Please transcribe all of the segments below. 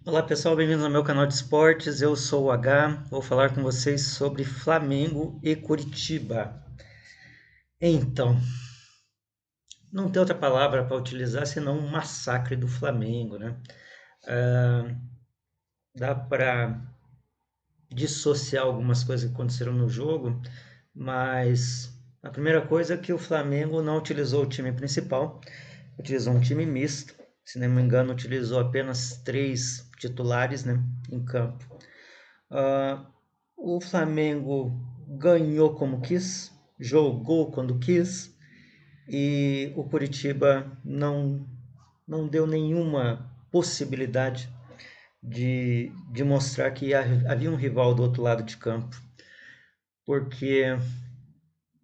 Olá pessoal, bem-vindos ao meu canal de esportes. Eu sou o H, vou falar com vocês sobre Flamengo e Curitiba. Então, não tem outra palavra para utilizar senão um massacre do Flamengo, né? Ah, Dá para dissociar algumas coisas que aconteceram no jogo, mas a primeira coisa é que o Flamengo não utilizou o time principal, utilizou um time misto. Se não me engano, utilizou apenas três titulares, né, em campo. Ah, o Flamengo ganhou como quis, jogou quando quis e o Curitiba não deu nenhuma possibilidade de mostrar que havia um rival do outro lado de campo, porque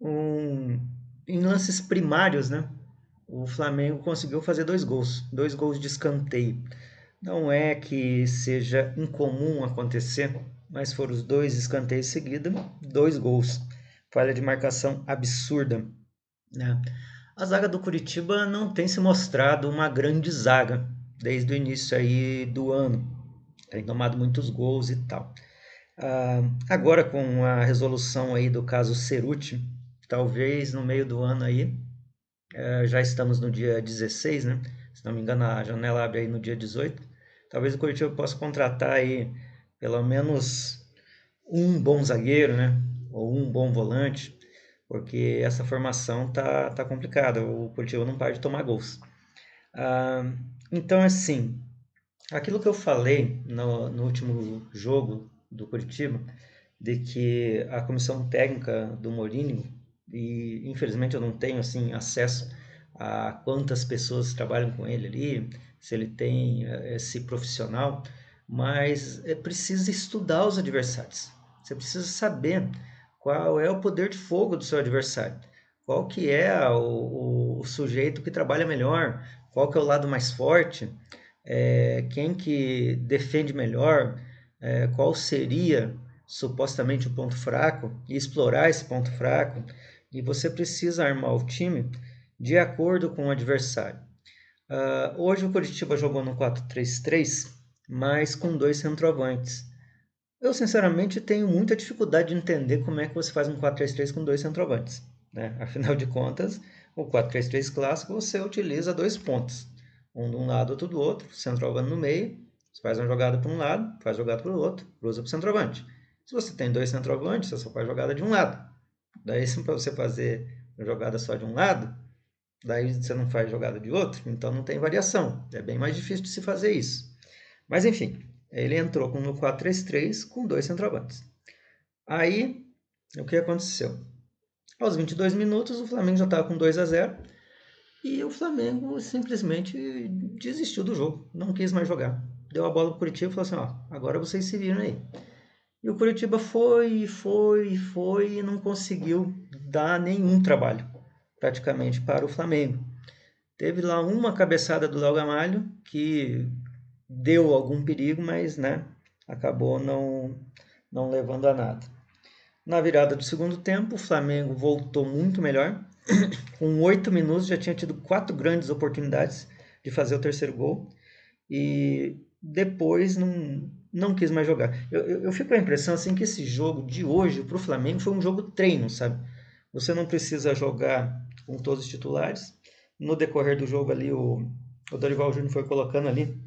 um, em lances primários, né, o Flamengo conseguiu fazer dois gols de escanteio. Não é que seja incomum acontecer, mas foram os dois escanteios seguidos, dois gols. Falha de marcação absurda, né? A zaga do Curitiba não tem se mostrado uma grande zaga desde o início aí do ano. Tem tomado muitos gols e tal. Agora com a resolução aí do caso Cerutti, talvez no meio do ano aí, já estamos no dia 16, né? Se não me engano, a janela abre aí no dia 18. Talvez o Curitiba possa contratar aí pelo menos um bom zagueiro, né? Ou um bom volante, porque essa formação tá complicada. O Curitiba não para de tomar gols. Ah, então, assim, aquilo que eu falei no último jogo do Curitiba, de que a comissão técnica do Mourinho, e infelizmente eu não tenho assim acesso a quantas pessoas trabalham com ele ali, se ele tem esse profissional, mas é preciso estudar os adversários. Você precisa saber qual é o poder de fogo do seu adversário, qual que é o sujeito que trabalha melhor, qual que é o lado mais forte, quem que defende melhor, qual seria supostamente o ponto fraco e explorar esse ponto fraco. E você precisa armar o time de acordo com o adversário. Hoje o Curitiba jogou no 4-3-3, mas com dois centroavantes. Eu, sinceramente, tenho muita dificuldade de entender como é que você faz um 4-3-3 com dois centroavantes, né? Afinal de contas, o 4-3-3 clássico você utiliza dois pontos, um de um lado, outro do outro, centroavante no meio, você faz uma jogada para um lado, faz jogada para o outro, cruza para o centroavante. Se você tem dois centroavantes, você só faz jogada de um lado. Daí, para você fazer uma jogada só de um lado, daí você não faz jogada de outro, então não tem variação. É bem mais difícil de se fazer isso. Mas enfim, ele entrou com no 4-3-3 com dois centroavantes. Aí, o que aconteceu? Aos 22 minutos, o Flamengo já estava com 2-0 e o Flamengo simplesmente desistiu do jogo, não quis mais jogar. Deu a bola para o Curitiba e falou assim: ó, agora vocês se viram aí. E o Curitiba foi e não conseguiu dar nenhum trabalho, praticamente, para o Flamengo. Teve lá uma cabeçada do Léo Gamalho que deu algum perigo, mas né, acabou não levando a nada. Na virada do segundo tempo, o Flamengo voltou muito melhor. Com 8 minutos já tinha tido quatro grandes oportunidades de fazer o terceiro gol e depois não quis mais jogar. Eu fico com a impressão assim que esse jogo de hoje para o Flamengo foi um jogo treino, sabe? Você não precisa jogar com todos os titulares. No decorrer do jogo ali, o Dorival Júnior foi colocando ali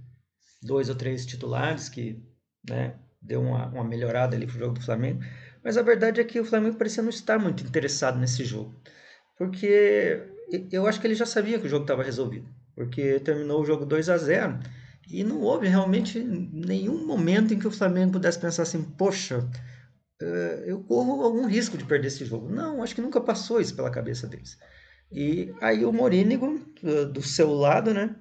dois ou três titulares que, né, deu uma melhorada ali pro jogo do Flamengo. Mas a verdade é que o Flamengo parecia não estar muito interessado nesse jogo. Porque eu acho que ele já sabia que o jogo estava resolvido. Porque terminou o jogo 2-0 e não houve realmente nenhum momento em que o Flamengo pudesse pensar assim, poxa, eu corro algum risco de perder esse jogo. Não, acho que nunca passou isso pela cabeça deles. E aí o Morínigo, do seu lado, né,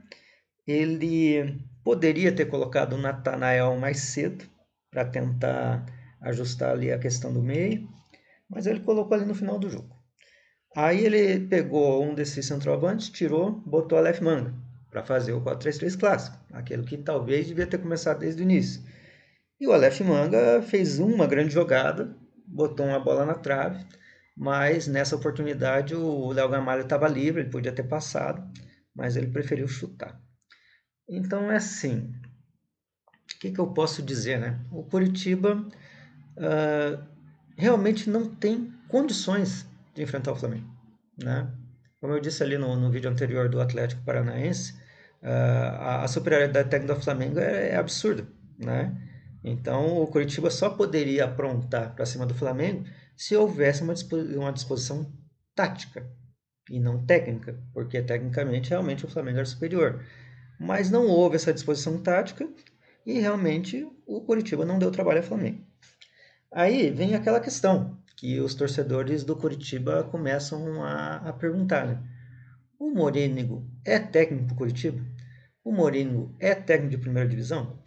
ele poderia ter colocado o Natanael mais cedo para tentar ajustar ali a questão do meio, mas ele colocou ali no final do jogo. Aí ele pegou um desses centroavantes, tirou, botou a Aleph Manga para fazer o 4-3-3 clássico, aquele que talvez devia ter começado desde o início. E o Aleph Manga fez uma grande jogada, botou uma bola na trave, mas nessa oportunidade o Léo Gamalho estava livre, ele podia ter passado, mas ele preferiu chutar. Então é assim, que eu posso dizer, né? O Coritiba realmente não tem condições de enfrentar o Flamengo, né? Como eu disse ali no vídeo anterior do Atlético Paranaense, a superioridade técnica do Flamengo é absurda, né? Então o Coritiba só poderia aprontar para cima do Flamengo se houvesse uma disposição tática e não técnica, porque tecnicamente realmente o Flamengo era superior. Mas não houve essa disposição tática e realmente o Coritiba não deu trabalho ao Flamengo. Aí vem aquela questão que os torcedores do Coritiba começam a perguntar, né? O Morínigo é técnico do Coritiba? O Morínigo é técnico de primeira divisão?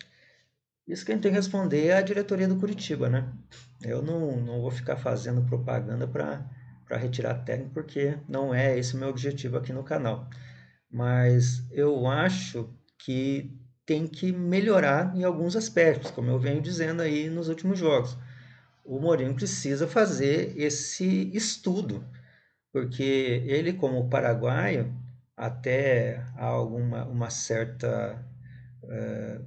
Isso quem tem que responder é a diretoria do Coritiba, né? Eu não vou ficar fazendo propaganda para retirar técnico, porque não é esse o meu objetivo aqui no canal. Mas eu acho que tem que melhorar em alguns aspectos, como eu venho dizendo aí nos últimos jogos. O Mourinho precisa fazer esse estudo, porque ele, como paraguaio, até há uma certa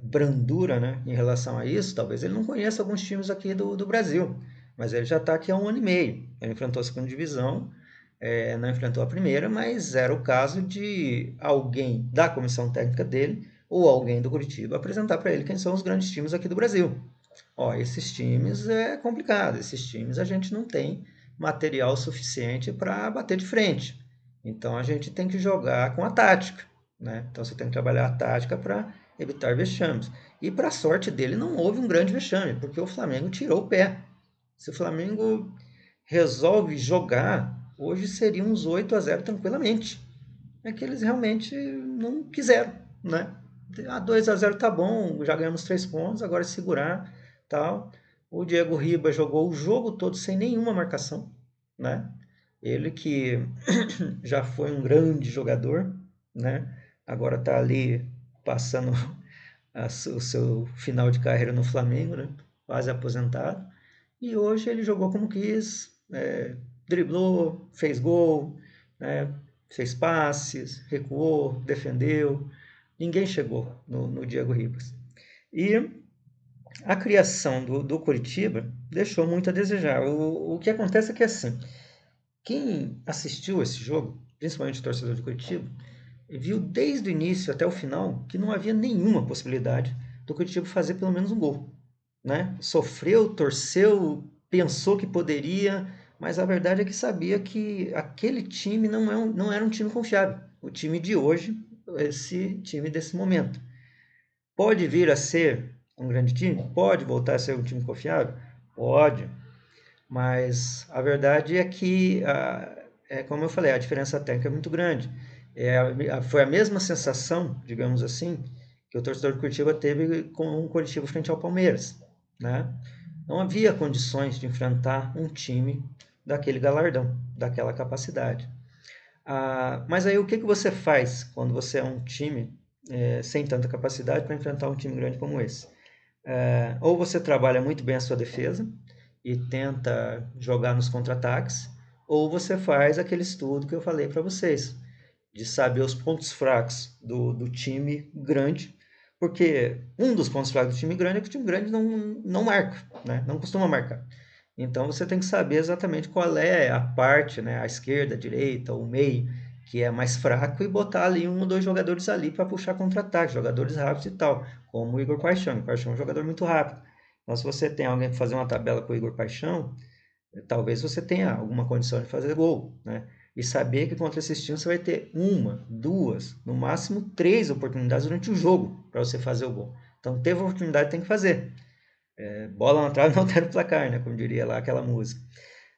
brandura, né, em relação a isso. Talvez ele não conheça alguns times aqui do Brasil, mas ele já está aqui há 1 ano e meio. Ele enfrentou a segunda divisão, não enfrentou a primeira, mas era o caso de alguém da comissão técnica dele ou alguém do Curitiba apresentar para ele quem são os grandes times aqui do Brasil. Ó, esses times é complicado, esses times a gente não tem material suficiente para bater de frente. Então a gente tem que jogar com a tática, né? Então você tem que trabalhar a tática para evitar vexames. E para sorte dele não houve um grande vexame, porque o Flamengo tirou o pé. Se o Flamengo resolve jogar, hoje seria uns 8-0 tranquilamente. É que eles realmente não quiseram, né? 2-0 tá bom, já ganhamos 3 pontos, agora é segurar, tal. O Diego Ribas jogou o jogo todo sem nenhuma marcação, né? Ele que já foi um grande jogador, né? Agora tá ali passando o seu final de carreira no Flamengo, né? Quase aposentado. E hoje ele jogou como quis, driblou, fez gol, né? Fez passes, recuou, defendeu. Ninguém chegou no Diego Ribas. E a criação do Curitiba deixou muito a desejar. O que acontece é que assim, quem assistiu esse jogo, principalmente o torcedor do Curitiba, viu desde o início até o final que não havia nenhuma possibilidade do Curitiba fazer pelo menos um gol, né? Sofreu, torceu, pensou que poderia, mas a verdade é que sabia que aquele time não era um time confiável. O time de hoje, esse time desse momento. Pode vir a ser um grande time? Pode voltar a ser um time confiável? Pode. Mas a verdade é que, como eu falei, a diferença técnica é muito grande. Foi a mesma sensação, digamos assim, que o torcedor do Curitiba teve com o Curitiba frente ao Palmeiras, né? Não havia condições de enfrentar um time daquele galardão, daquela capacidade. Mas aí o que você faz quando você é um time sem tanta capacidade para enfrentar um time grande como esse? Ou você trabalha muito bem a sua defesa e tenta jogar nos contra-ataques, ou você faz aquele estudo que eu falei para vocês, de saber os pontos fracos do time grande, porque um dos pontos fracos do time grande é que o time grande não marca, né? Não costuma marcar. Então você tem que saber exatamente qual é a parte, né? A esquerda, a direita, o meio, que é mais fraco e botar ali um ou dois jogadores ali para puxar contra-ataque, jogadores rápidos e tal, como o Igor Paixão. O Paixão é um jogador muito rápido. Então, se você tem alguém para fazer uma tabela com o Igor Paixão, talvez você tenha alguma condição de fazer gol, né? E saber que contra esses times você vai ter uma, duas, no máximo 3 oportunidades durante o jogo para você fazer o gol. Então, teve oportunidade, tem que fazer. Bola na trave não altera o placar, né? Como diria lá aquela música.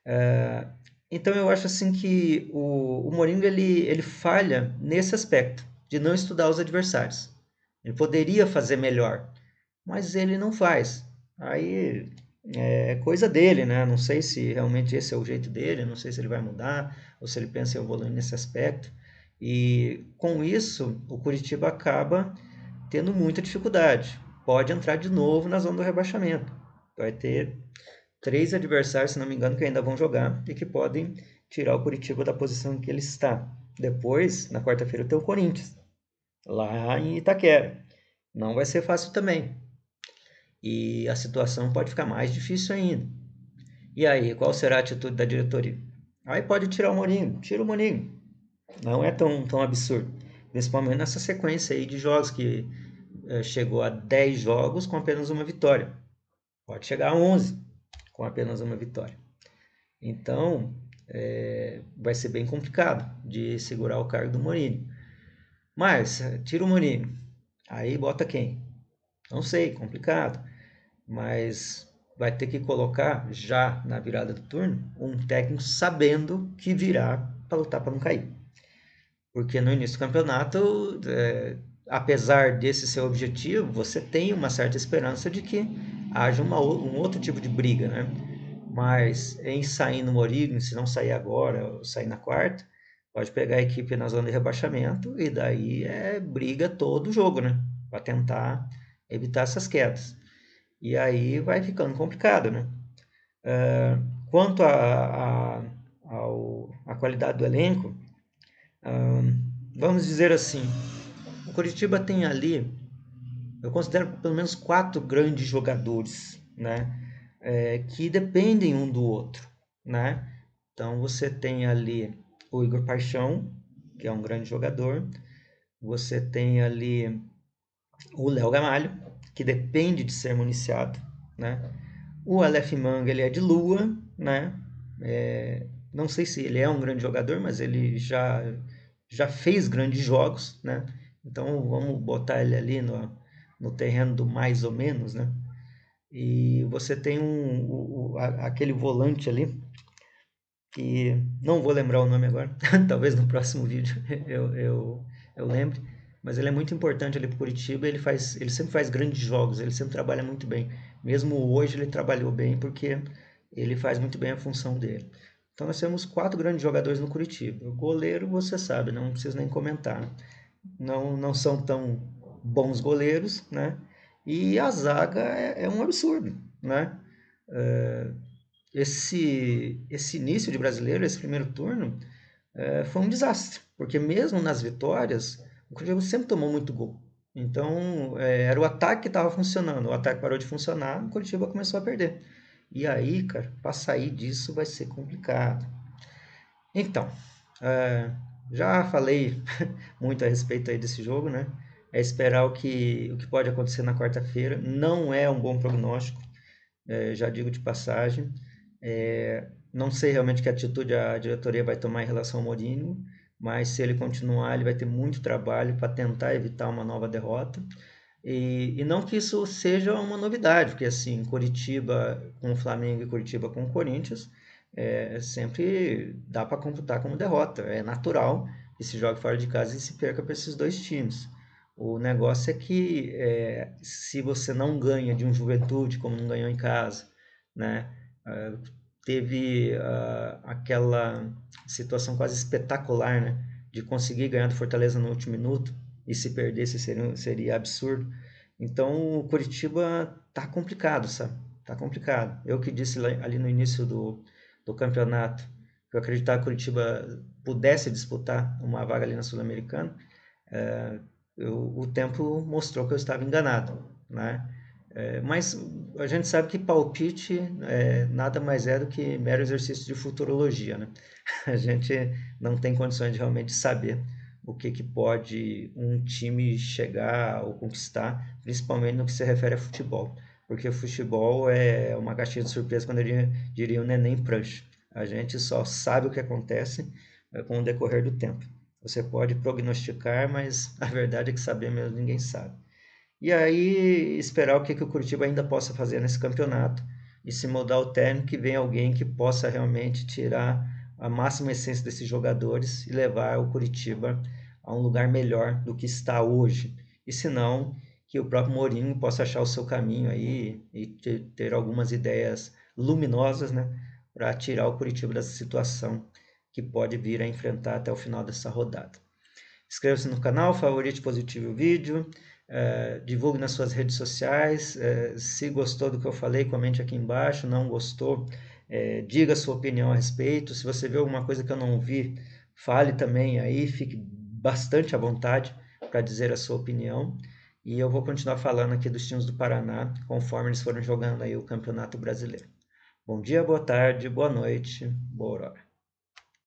É, então, eu acho assim que o Mourinho ele falha nesse aspecto, de não estudar os adversários. Ele poderia fazer melhor, mas ele não faz. Aí é coisa dele, né? Não sei se realmente esse é o jeito dele, não sei se ele vai mudar ou se ele pensa em evoluir nesse aspecto. E com isso, o Curitiba acaba tendo muita dificuldade. Pode entrar de novo na zona do rebaixamento. Vai ter 3 adversários, se não me engano, que ainda vão jogar e que podem tirar o Curitiba da posição em que ele está. Depois, na quarta-feira, tem o Corinthians, lá em Itaquera. Não vai ser fácil também. e a situação pode ficar mais difícil ainda. E aí, qual será a atitude da diretoria? Aí pode tirar o Mourinho, tira o Mourinho. Não é tão absurdo. Principalmente nessa sequência aí de jogos que chegou a 10 jogos com apenas uma vitória. Pode chegar a 11 com apenas uma vitória. Então, vai ser bem complicado de segurar o cargo do Mourinho. Mas, tira o Mourinho. Aí bota quem? Não sei, complicado. Mas vai ter que colocar já na virada do turno um técnico sabendo que virá para lutar para não cair. Porque no início do campeonato, apesar desse seu objetivo, você tem uma certa esperança de que haja um outro tipo de briga, né? Mas em sair no Mourinho, se não sair agora, ou sair na quarta, pode pegar a equipe na zona de rebaixamento e daí é briga todo o jogo, né? Para tentar evitar essas quedas. E aí vai ficando complicado, né? Quanto à qualidade do elenco, vamos dizer assim, o Curitiba tem ali, eu considero pelo menos 4 grandes jogadores, né? Que dependem um do outro, né? Então você tem ali o Igor Paixão, que é um grande jogador. Você tem ali o Léo Gamalho, que depende de ser municiado, né? O Aleph Manga, ele é de Lua, né? Não sei se ele é um grande jogador, mas ele já fez grandes jogos, né? Então vamos botar ele ali no terreno do mais ou menos, né? E você tem aquele volante ali, que não vou lembrar o nome agora, talvez no próximo vídeo eu lembre, mas ele é muito importante ali para o Curitiba, ele sempre faz grandes jogos, ele sempre trabalha muito bem. Mesmo hoje ele trabalhou bem porque ele faz muito bem a função dele. Então nós temos 4 grandes jogadores no Curitiba. O goleiro, você sabe, não preciso nem comentar. Não são tão bons goleiros, né? E a zaga é um absurdo, né? Esse início de brasileiro, esse primeiro turno, foi um desastre, porque mesmo nas vitórias, o Cruzeiro sempre tomou muito gol. Então, era o ataque que estava funcionando, o ataque parou de funcionar, o Curitiba começou a perder. E aí, cara, para sair disso vai ser complicado. Então, é, já falei muito a respeito aí desse jogo, né? É esperar o que pode acontecer na quarta-feira. Não é um bom prognóstico, já digo de passagem. Não sei realmente que atitude a diretoria vai tomar em relação ao Mourinho, mas se ele continuar, ele vai ter muito trabalho para tentar evitar uma nova derrota. E não que isso seja uma novidade, porque assim, Curitiba com o Flamengo e Curitiba com o Corinthians, sempre dá para computar como derrota. É natural que se jogue fora de casa e se perca para esses dois times. O negócio é que se você não ganha de um Juventude, como não ganhou em casa, né? Teve aquela situação quase espetacular, né? De conseguir ganhar do Fortaleza no último minuto e se perdesse seria absurdo. Então o Curitiba tá complicado, sabe? Tá complicado. Eu que disse ali no início do campeonato que eu acreditava que o Curitiba pudesse disputar uma vaga ali na Sul-Americana, o tempo mostrou que eu estava enganado, né? Mas a gente sabe que palpite nada mais é do que mero exercício de futurologia, né? A gente não tem condições de realmente saber o que pode um time chegar ou conquistar, principalmente no que se refere a futebol. Porque futebol é uma caixinha de surpresa, quando eu diria o neném prancha. A gente só sabe o que acontece com o decorrer do tempo. Você pode prognosticar, mas a verdade é que saber mesmo ninguém sabe. E aí esperar o que o Curitiba ainda possa fazer nesse campeonato e se mudar o técnico, que venha alguém que possa realmente tirar a máxima essência desses jogadores e levar o Curitiba a um lugar melhor do que está hoje. E se não, que o próprio Mourinho possa achar o seu caminho aí e ter algumas ideias luminosas, né, para tirar o Curitiba dessa situação que pode vir a enfrentar até o final dessa rodada. Inscreva-se no canal, favorite, positive o vídeo, divulgue nas suas redes sociais. Se gostou do que eu falei, comente aqui embaixo. Não gostou, diga a sua opinião a respeito. Se você vê alguma coisa que eu não vi, fale também aí, fique bastante à vontade para dizer a sua opinião. E eu vou continuar falando aqui dos times do Paraná, conforme eles foram jogando aí o Campeonato Brasileiro. Bom dia, boa tarde, boa noite, boa hora.